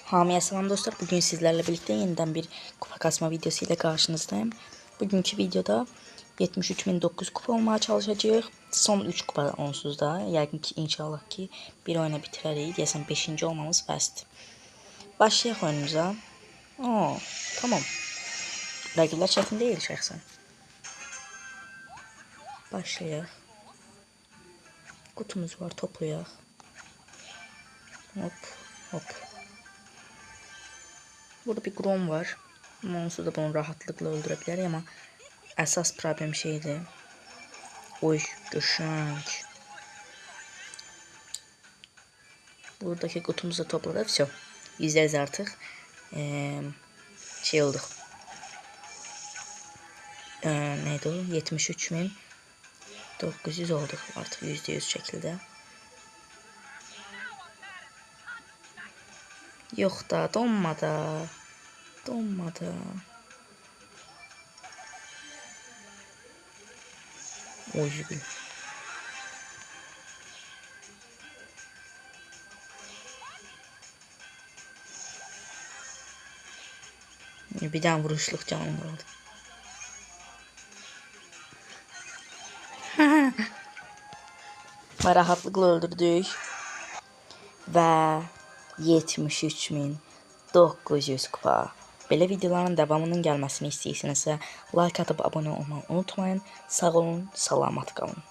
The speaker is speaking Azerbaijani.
Hamiye salam dostlar. Bugün sizlerle birlikte yeniden bir kupa kasma videosu ile karşınızdayım. Bugünkü videoda 73.009 kupa olmaya çalışacağız. Son 3 kupa onsuz da. Yəqin ki inşallah ki bir oyuna bitirərik. Deyəsən 5-ci olmamız bəsdir. Başlayaq oyunumuza. Tamam. Rəqiblər çətin deyil şəxsən. Başlayaq. Kutumuz var, toplayaq. Hop. Burada bir Grom var. Onsuz da bunu rahatlıkla öldürebilir ama əsas problem şeydir. Oy, göşənk. Buradaki kutumuzu da topladık. Все. %100 artık şey olduk. Neydi o? 73.900 olduk artık %100 şekilde. Yok da donmadı. Oy. Bir tane vuruşluk canım kaldı. Rahatlıkla öldürdük. Ve 73.900 kupa. Belə videoların devamının gəlməsini istəyirsinizsə like atıp abone olmayı unutmayın. Sağ olun, salamat qalın.